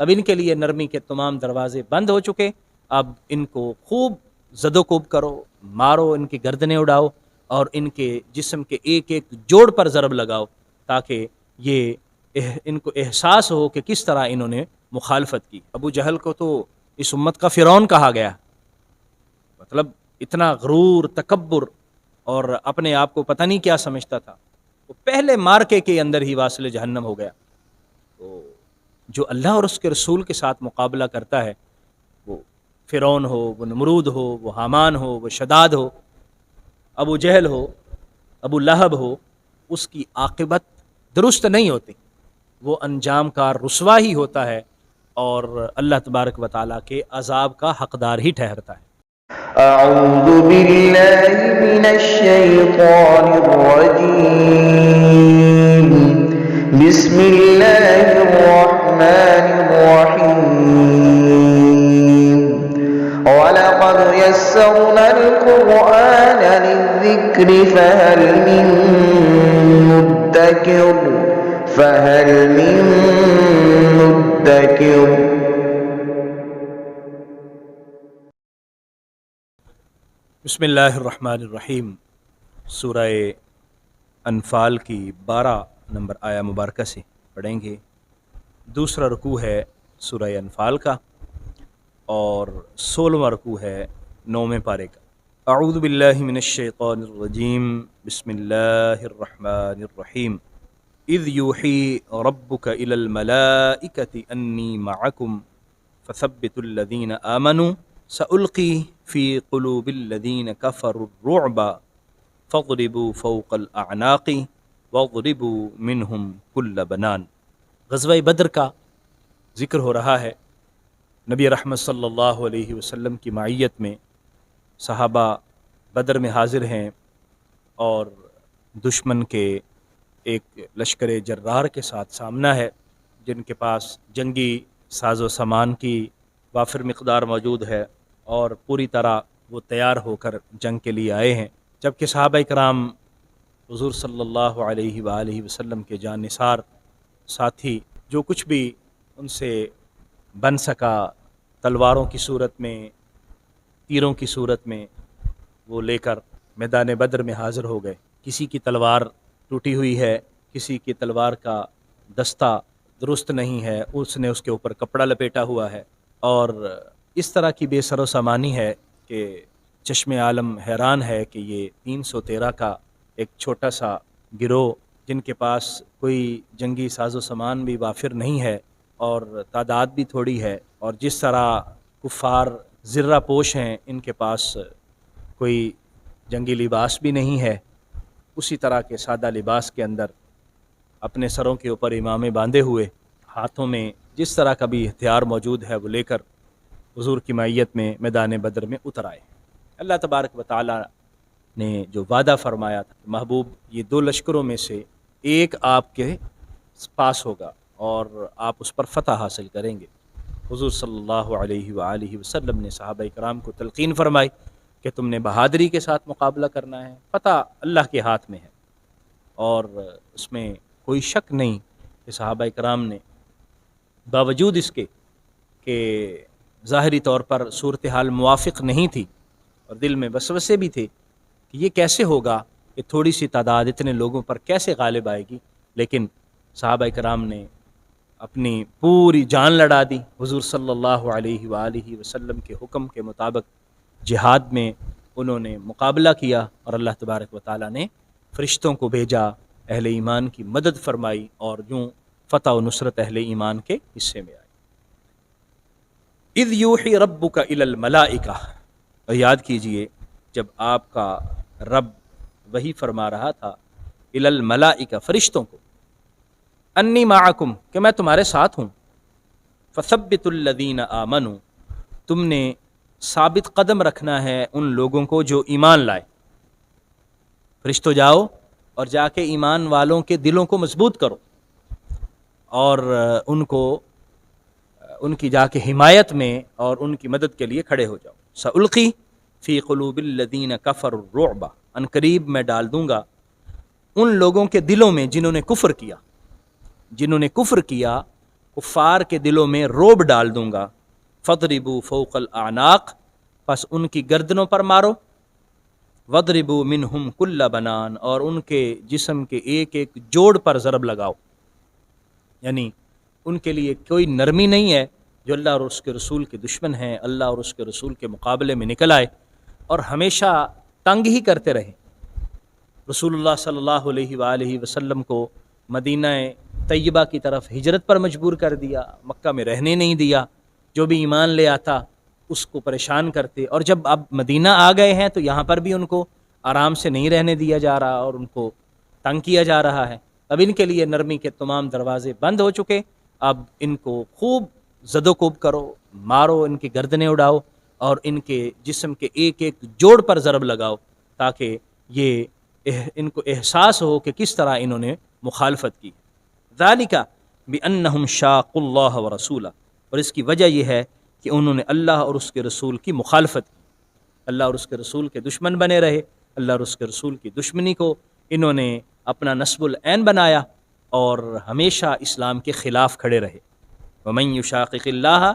اب ان کے لیے نرمی کے تمام دروازے بند ہو چکے، اب ان کو خوب زد و کوب کرو، مارو، ان کی گردنیں اڑاؤ اور ان کے جسم کے ایک ایک جوڑ پر ضرب لگاؤ، تاکہ یہ ان کو احساس ہو کہ کس طرح انہوں نے مخالفت کی۔ ابو جہل کو تو اس امت کا فرعون کہا گیا، مطلب اتنا غرور، تکبر اور اپنے آپ کو پتہ نہیں کیا سمجھتا تھا، وہ پہلے مارکے کے اندر ہی واصل جہنم ہو گیا۔ تو جو اللہ اور اس کے رسول کے ساتھ مقابلہ کرتا ہے، وہ فرعون ہو، وہ نمرود ہو، وہ حامان ہو، وہ شداد ہو، ابو جہل ہو، ابو لہب ہو، اس کی عاقبت درست نہیں ہوتی، وہ انجام کار رسوا ہی ہوتا ہے اور اللہ تبارک و تعالیٰ کے عذاب کا حقدار ہی ٹھہرتا ہے۔ اعوذ باللہ من الشیطان الرجیم، بسم اللہ الرحمن الرحیم، وَلَقَدْ يَسَّرْنَا الْقُرْآنَ لِلذِّكْرِ فَهَلْ مِن مُّدَّكِرٍ۔ بسم اللہ الرحمن الرحیم، سورہ انفال کی 12 نمبر آیہ مبارکہ سے پڑھیں گے۔ دوسرا رکوع ہے سورہ انفال کا اور 16واں رکوع ہے 9ویں پارے کا۔ اعوذ باللہ من الشیطان الرجیم، بسم اللہ الرحمن الرحیم، اذ یوحی ربک الی الملائکۃ انی معکم فثبتوا الذین آمنوا سألقی فی قلوب الذین کفروا الرعب فاضربوا فوق الاعناق واضربوا منہم کل بنان۔ غزوہ بدر کا ذکر ہو رہا ہے۔ نبی رحمت صلی اللہ علیہ وسلم کی معیت میں صحابہ بدر میں حاضر ہیں اور دشمن کے ایک لشکر جرار کے ساتھ سامنا ہے، جن کے پاس جنگی ساز و سامان کی وافر مقدار موجود ہے اور پوری طرح وہ تیار ہو کر جنگ کے لیے آئے ہیں، جبکہ صحابہ کرام حضور صلی اللہ علیہ وآلہ وسلم کے جان نثار ساتھی جو کچھ بھی ان سے بن سکا تلواروں کی صورت میں، تیروں کی صورت میں، وہ لے کر میدان بدر میں حاضر ہو گئے۔ کسی کی تلوار ٹوٹی ہوئی ہے، کسی کی تلوار کا دستہ درست نہیں ہے، اس نے اس کے اوپر کپڑا لپیٹا ہوا ہے، اور اس طرح کی بے سر و سامانی ہے کہ چشم عالم حیران ہے کہ یہ 313 کا ایک چھوٹا سا گروہ، جن کے پاس کوئی جنگی ساز و سامان بھی وافر نہیں ہے اور تعداد بھی تھوڑی ہے، اور جس طرح کفار زرہ پوش ہیں، ان کے پاس کوئی جنگی لباس بھی نہیں ہے، اسی طرح کے سادہ لباس کے اندر اپنے سروں کے اوپر امامے باندھے ہوئے، ہاتھوں میں جس طرح کا بھی ہتھیار موجود ہے وہ لے کر حضور کی معیت میں میدان بدر میں اتر آئے۔ اللہ تبارک و تعالی نے جو وعدہ فرمایا تھا، محبوب یہ 2 لشکروں میں سے ایک آپ کے پاس ہوگا اور آپ اس پر فتح حاصل کریں گے۔ حضور صلی اللہ علیہ وآلہ وسلم نے صحابہ کرام کو تلقین فرمائی کہ تم نے بہادری کے ساتھ مقابلہ کرنا ہے، فتح اللہ کے ہاتھ میں ہے، اور اس میں کوئی شک نہیں کہ صحابہ کرام نے باوجود اس کے کہ ظاہری طور پر صورتحال موافق نہیں تھی اور دل میں وسوسے بھی تھے کہ یہ کیسے ہوگا کہ تھوڑی سی تعداد اتنے لوگوں پر کیسے غالب آئے گی، لیکن صحابہ کرام نے اپنی پوری جان لڑا دی، حضور صلی اللہ علیہ وآلہ وسلم کے حکم کے مطابق جہاد میں انہوں نے مقابلہ کیا، اور اللہ تبارک و تعالیٰ نے فرشتوں کو بھیجا، اہل ایمان کی مدد فرمائی، اور یوں فتح و نصرت اہل ایمان کے حصے میں آئی۔ اذ یوحی ربک الی الملائکہ، اور یاد کیجئے جب آپ کا رب وہی فرما رہا تھا الی الملائکہ، فرشتوں کو، انی معکم، کہ میں تمہارے ساتھ ہوں، فثبتوا الذین آمنوا، تم نے ثابت قدم رکھنا ہے ان لوگوں کو جو ایمان لائے۔ فرشتوں جاؤ اور جا کے ایمان والوں کے دلوں کو مضبوط کرو اور ان کی جا کے حمایت میں اور ان کی مدد کے لیے کھڑے ہو جاؤ۔ سألقی فی قلوب الذین کفروا الرعب، ان قریب میں ڈال دوں گا ان لوگوں کے دلوں میں جنہوں نے کفر کیا کفار کے دلوں میں روب ڈال دوں گا. فضربوا فوق الاعناق، پس ان کی گردنوں پر مارو. وضربوا منہم کل بنان، اور ان کے جسم کے ایک ایک جوڑ پر ضرب لگاؤ. یعنی ان کے لیے کوئی نرمی نہیں ہے جو اللہ اور اس کے رسول کے دشمن ہیں، اللہ اور اس کے رسول کے مقابلے میں نکل آئے اور ہمیشہ تنگ ہی کرتے رہے. رسول اللہ صلی اللہ علیہ وآلہ وسلم کو مدینہ طیبہ کی طرف ہجرت پر مجبور کر دیا، مکہ میں رہنے نہیں دیا. جو بھی ایمان لے آتا اس کو پریشان کرتے، اور جب اب مدینہ آ گئے ہیں تو یہاں پر بھی ان کو آرام سے نہیں رہنے دیا جا رہا اور ان کو تنگ کیا جا رہا ہے. اب ان کے لیے نرمی کے تمام دروازے بند ہو چکے. اب ان کو خوب زد و کوب کرو، مارو، ان کی گردنیں اڑاؤ اور ان کے جسم کے ایک ایک جوڑ پر ضرب لگاؤ، تاکہ یہ ان کو احساس ہو کہ کس طرح انہوں نے مخالفت کی. ذالک بانہم شاقوا اللہ ورسولہ، اور اس کی وجہ یہ ہے کہ انہوں نے اللہ اور اس کے رسول کی مخالفت کی، اللہ اور اس کے رسول کے دشمن بنے رہے. اللہ اور اس کے رسول کی دشمنی کو انہوں نے اپنا نصب العین بنایا اور ہمیشہ اسلام کے خلاف کھڑے رہے. ومن یشاقق اللہ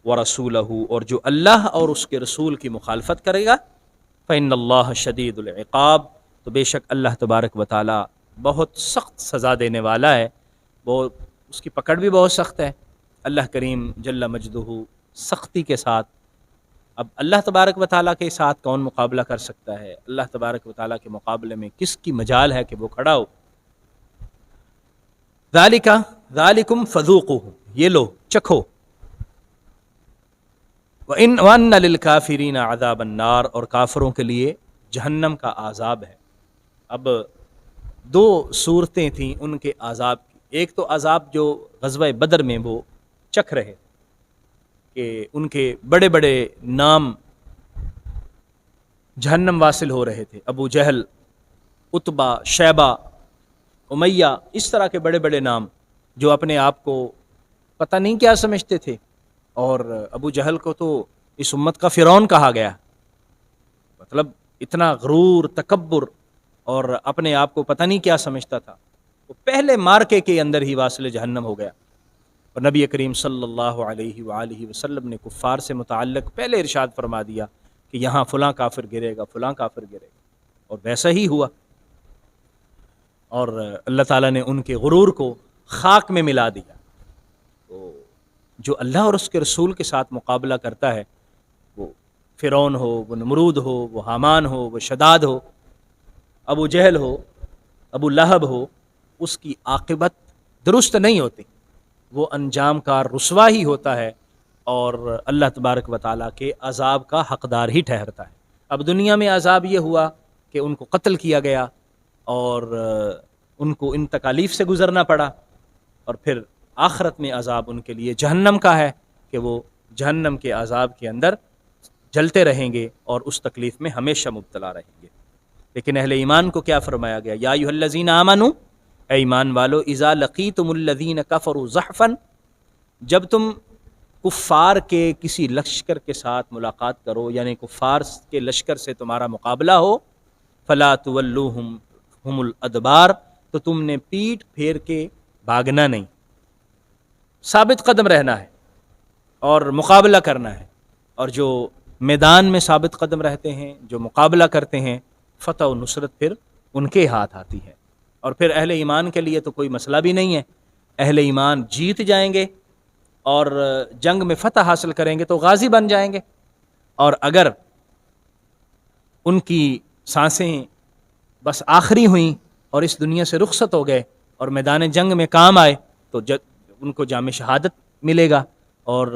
ورسولہ، اور جو اللہ اور اس کے رسول کی مخالفت کرے گا، فإن اللہ شدید العقاب، تو بے شک اللہ تبارک و تعالی بہت سخت سزا دینے والا ہے. وہ اس کی پکڑ بھی بہت سخت ہے. اللہ کریم جل مجدہ سختی کے ساتھ، اب اللہ تبارک و تعالیٰ کے ساتھ کون مقابلہ کر سکتا ہے؟ اللہ تبارک و تعالیٰ کے مقابلے میں کس کی مجال ہے کہ وہ کھڑا ہو؟ ذالکم فذوقوہ، یہ لو چکھو. وَإِنَّ لِلْكَافِرِينَ عَذَابَ النَّارِ، اور کافروں کے لیے جہنم کا عذاب ہے. اب دو صورتیں تھیں ان کے عذاب کی. ایک تو عذاب جو غزوہ بدر میں وہ چکھ رہے کہ ان کے بڑے بڑے نام جہنم واصل ہو رہے تھے. ابو جہل، عتبہ، شیبہ، امیہ، اس طرح کے بڑے بڑے نام جو اپنے آپ کو پتہ نہیں کیا سمجھتے تھے. اور ابو جہل کو تو اس امت کا فرعون کہا گیا، مطلب اتنا غرور، تکبر اور اپنے آپ کو پتہ نہیں کیا سمجھتا تھا. وہ پہلے مارکے کے اندر ہی واصل جہنم ہو گیا. اور نبی کریم صلی اللہ علیہ وآلہ وسلم نے کفار سے متعلق پہلے ارشاد فرما دیا کہ یہاں فلاں کافر گرے گا، فلاں کافر گرے گا، اور ویسا ہی ہوا. اور اللہ تعالیٰ نے ان کے غرور کو خاک میں ملا دیا. تو جو اللہ اور اس کے رسول کے ساتھ مقابلہ کرتا ہے، وہ فرعون ہو، وہ نمرود ہو، وہ حامان ہو، وہ شداد ہو، ابو جہل ہو، ابو لہب ہو، اس کی عاقبت درست نہیں ہوتی. وہ انجام کار رسوا ہی ہوتا ہے اور اللہ تبارک و تعالیٰ کے عذاب کا حقدار ہی ٹھہرتا ہے. اب دنیا میں عذاب یہ ہوا کہ ان کو قتل کیا گیا اور ان کو ان تکالیف سے گزرنا پڑا، اور پھر آخرت میں عذاب ان کے لیے جہنم کا ہے کہ وہ جہنم کے عذاب کے اندر جلتے رہیں گے اور اس تکلیف میں ہمیشہ مبتلا رہیں گے. لیکن اہل ایمان کو کیا فرمایا گیا؟ یا ایھا الذین آمنوا، اے ایمان والو، اذا لقیتم الذین کفروا زحفا، جب تم کفار کے کسی لشکر کے ساتھ ملاقات کرو، یعنی کفار کے لشکر سے تمہارا مقابلہ ہو، فلا تولوہم الادبار، تو تم نے پیٹھ پھیر کے بھاگنا نہیں، ثابت قدم رہنا ہے اور مقابلہ کرنا ہے. اور جو میدان میں ثابت قدم رہتے ہیں، جو مقابلہ کرتے ہیں، فتح و نصرت پھر ان کے ہاتھ آتی ہے. اور پھر اہل ایمان کے لیے تو کوئی مسئلہ بھی نہیں ہے. اہل ایمان جیت جائیں گے اور جنگ میں فتح حاصل کریں گے تو غازی بن جائیں گے، اور اگر ان کی سانسیں بس آخری ہوئیں اور اس دنیا سے رخصت ہو گئے اور میدان جنگ میں کام آئے تو ان کو جام شہادت ملے گا. اور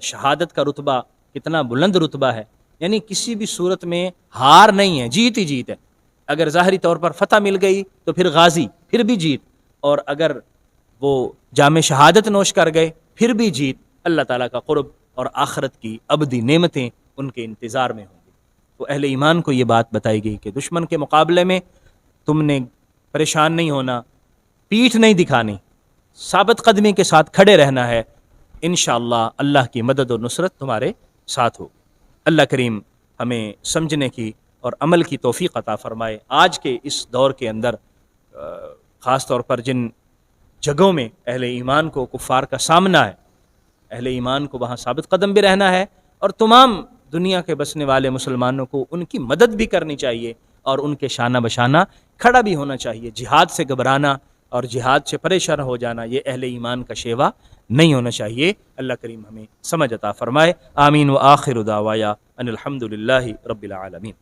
شہادت کا رتبہ کتنا بلند رتبہ ہے، یعنی کسی بھی صورت میں ہار نہیں ہے، جیت ہی جیت ہے. اگر ظاہری طور پر فتح مل گئی تو پھر غازی، پھر بھی جیت، اور اگر وہ جام شہادت نوش کر گئے پھر بھی جیت. اللہ تعالیٰ کا قرب اور آخرت کی ابدی نعمتیں ان کے انتظار میں ہوں گی. تو اہل ایمان کو یہ بات بتائی گئی کہ دشمن کے مقابلے میں تم نے پریشان نہیں ہونا، پیٹھ نہیں دکھانی، ثابت قدمی کے ساتھ کھڑے رہنا ہے. انشاءاللہ اللہ کی مدد و نصرت تمہارے ساتھ ہوگی. اللہ کریم ہمیں سمجھنے کی اور عمل کی توفیق عطا فرمائے. آج کے اس دور کے اندر خاص طور پر جن جگہوں میں اہل ایمان کو کفار کا سامنا ہے، اہل ایمان کو وہاں ثابت قدم بھی رہنا ہے، اور تمام دنیا کے بسنے والے مسلمانوں کو ان کی مدد بھی کرنی چاہیے اور ان کے شانہ بشانہ کھڑا بھی ہونا چاہیے۔ جہاد سے گھبرانا اور جہاد سے پریشان ہو جانا یہ اہل ایمان کا شیوا نہیں ہونا چاہیے۔ اللہ کریم ہمیں سمجھ عطا فرمائے۔ آمین و آخر دعوایا ان الحمد للہ رب العالمین۔